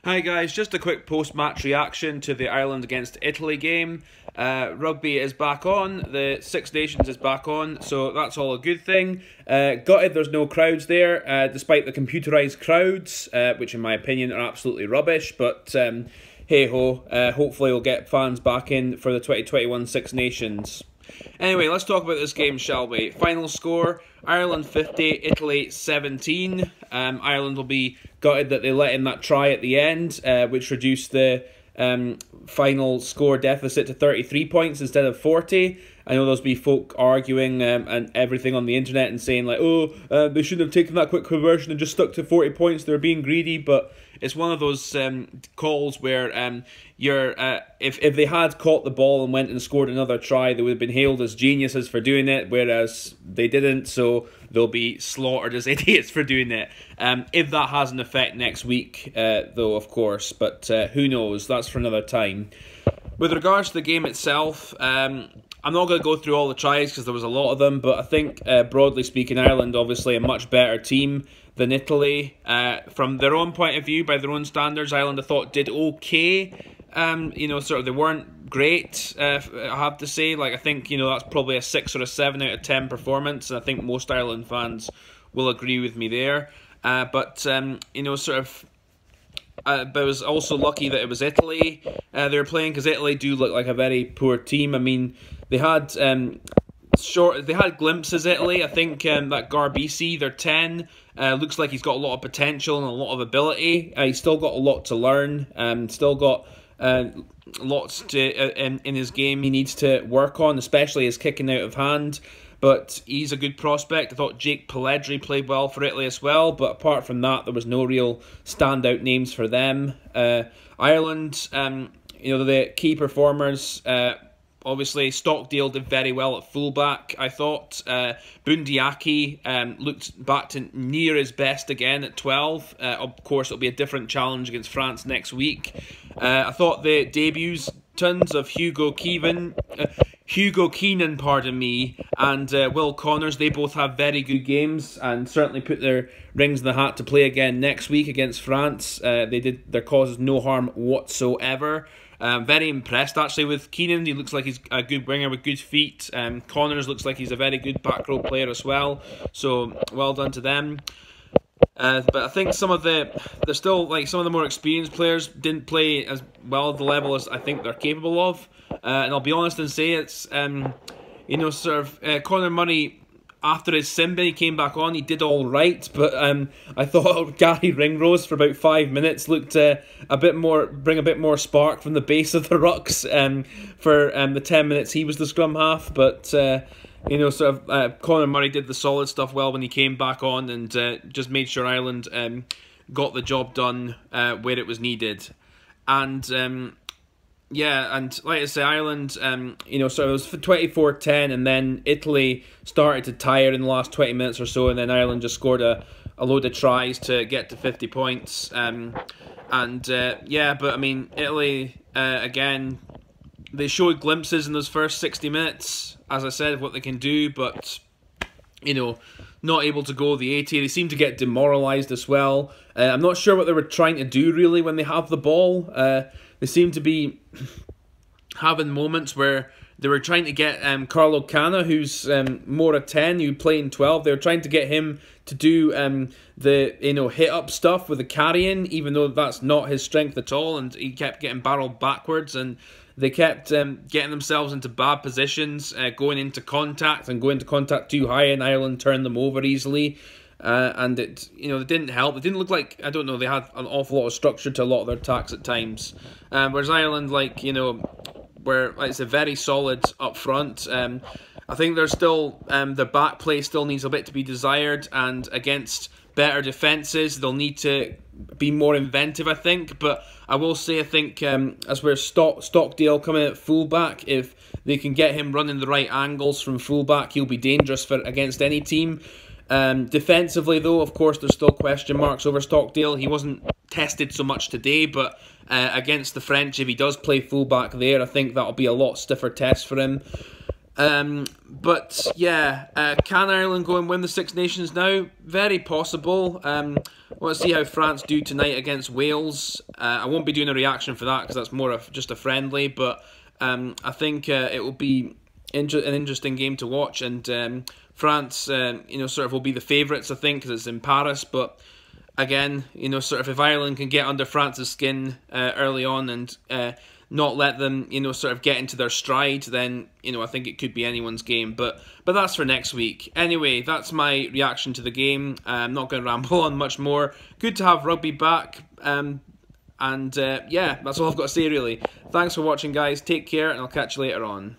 Hi guys, just a quick post-match reaction to the Ireland against Italy game. Rugby is back on, the Six Nations is back on, so that's all a good thing. Gutted there's no crowds there, despite the computerised crowds, which in my opinion are absolutely rubbish, but hey-ho, hopefully we'll get fans back in for the 2021 Six Nations. Anyway, let's talk about this game, shall we? Final score, Ireland 50, Italy 17. Ireland will be gutted that they let in that try at the end, which reduced the final score deficit to 33 points instead of 40. I know there'll be folk arguing and everything on the internet and saying like, oh, they shouldn't have taken that quick conversion and just stuck to 40 points, they're being greedy, but it's one of those calls where if they had caught the ball and went and scored another try, they would have been hailed as geniuses for doing it, whereas they didn't, so they'll be slaughtered as idiots for doing it. If that has an effect next week, though, of course, but who knows, that's for another time. With regards to the game itself, I'm not going to go through all the tries because there was a lot of them, but I think, broadly speaking, Ireland obviously a much better team than Italy. From their own point of view, by their own standards, Ireland I thought did okay. Sort of they weren't great, I have to say. Like, I think, that's probably a 6 or a 7 out of 10 performance, and I think most Ireland fans will agree with me there. But I was also lucky that it was Italy they were playing, because Italy do look like a very poor team. I mean, they had glimpses, Italy. I think that Garbisi, their 10, looks like he's got a lot of potential and a lot of ability. He's still got a lot to learn. Still got lots to in his game he needs to work on, especially his kicking out of hand. But he's a good prospect. I thought Jake Pelledri played well for Italy as well, but apart from that, there was no real standout names for them. Ireland, the key performers, obviously Stockdale did very well at fullback, I thought. Bundiaki looked back to near his best again at 12. Of course, it'll be a different challenge against France next week. I thought the debuts, tons of Hugo Keenan, and Will Connors, they both have very good games and certainly put their rings in the hat to play again next week against France. They did their causes no harm whatsoever. Very impressed actually with Keenan. He looks like he's a good winger with good feet. Connors looks like he's a very good back row player as well. So well done to them. But I think some of the more experienced players didn't play as well at the level as I think they're capable of. And I'll be honest and say it's Conor Murray, after his sin bin, he came back on, he did all right, but I thought Gary Ringrose for about 5 minutes looked bring a bit more spark from the base of the rucks for the 10 minutes he was the scrum half. But Conor Murray did the solid stuff well when he came back on and just made sure Ireland got the job done where it was needed. And yeah, and like I say, Ireland, so it was 24-10, and then Italy started to tire in the last 20 minutes or so, and then Ireland just scored a load of tries to get to 50 points. Yeah, but I mean, Italy, again, they showed glimpses in those first 60 minutes, as I said, of what they can do, but, not able to go the 80. They seem to get demoralised as well. I'm not sure what they were trying to do, really, when they have the ball. They seem to be having moments where they were trying to get Carlo Canna, who's more a 10, who played in 12. They were trying to get him to do the hit-up stuff with the carrying, even though that's not his strength at all, and he kept getting barreled backwards, and they kept getting themselves into bad positions, going into contact too high, and Ireland turned them over easily. And it didn't help. It didn't look like, I don't know, they had an awful lot of structure to a lot of their attacks at times. Whereas Ireland, were, like I said, very solid up front. I think there's still, their back play still needs a bit to be desired, and against better defences, they'll need to be more inventive, I think. But I will say, I think, as we're Stockdale coming at fullback, if they can get him running the right angles from fullback, he'll be dangerous against any team. Defensively, though, of course, there's still question marks over Stockdale. He wasn't tested so much today, but against the French, if he does play fullback there, I think that'll be a lot stiffer test for him. But yeah, can Ireland go and win the Six Nations now? Very possible. We'll see how France do tonight against Wales. I won't be doing a reaction for that because that's more of just a friendly. But I think it will be an interesting game to watch, and France, sort of will be the favourites, I think, because it's in Paris. But again, sort of if Ireland can get under France's skin early on and not let them, sort of get into their stride, then, I think it could be anyone's game. But that's for next week. Anyway, that's my reaction to the game. I'm not going to ramble on much more. Good to have rugby back. Yeah, that's all I've got to say, really. Thanks for watching, guys. Take care, and I'll catch you later on.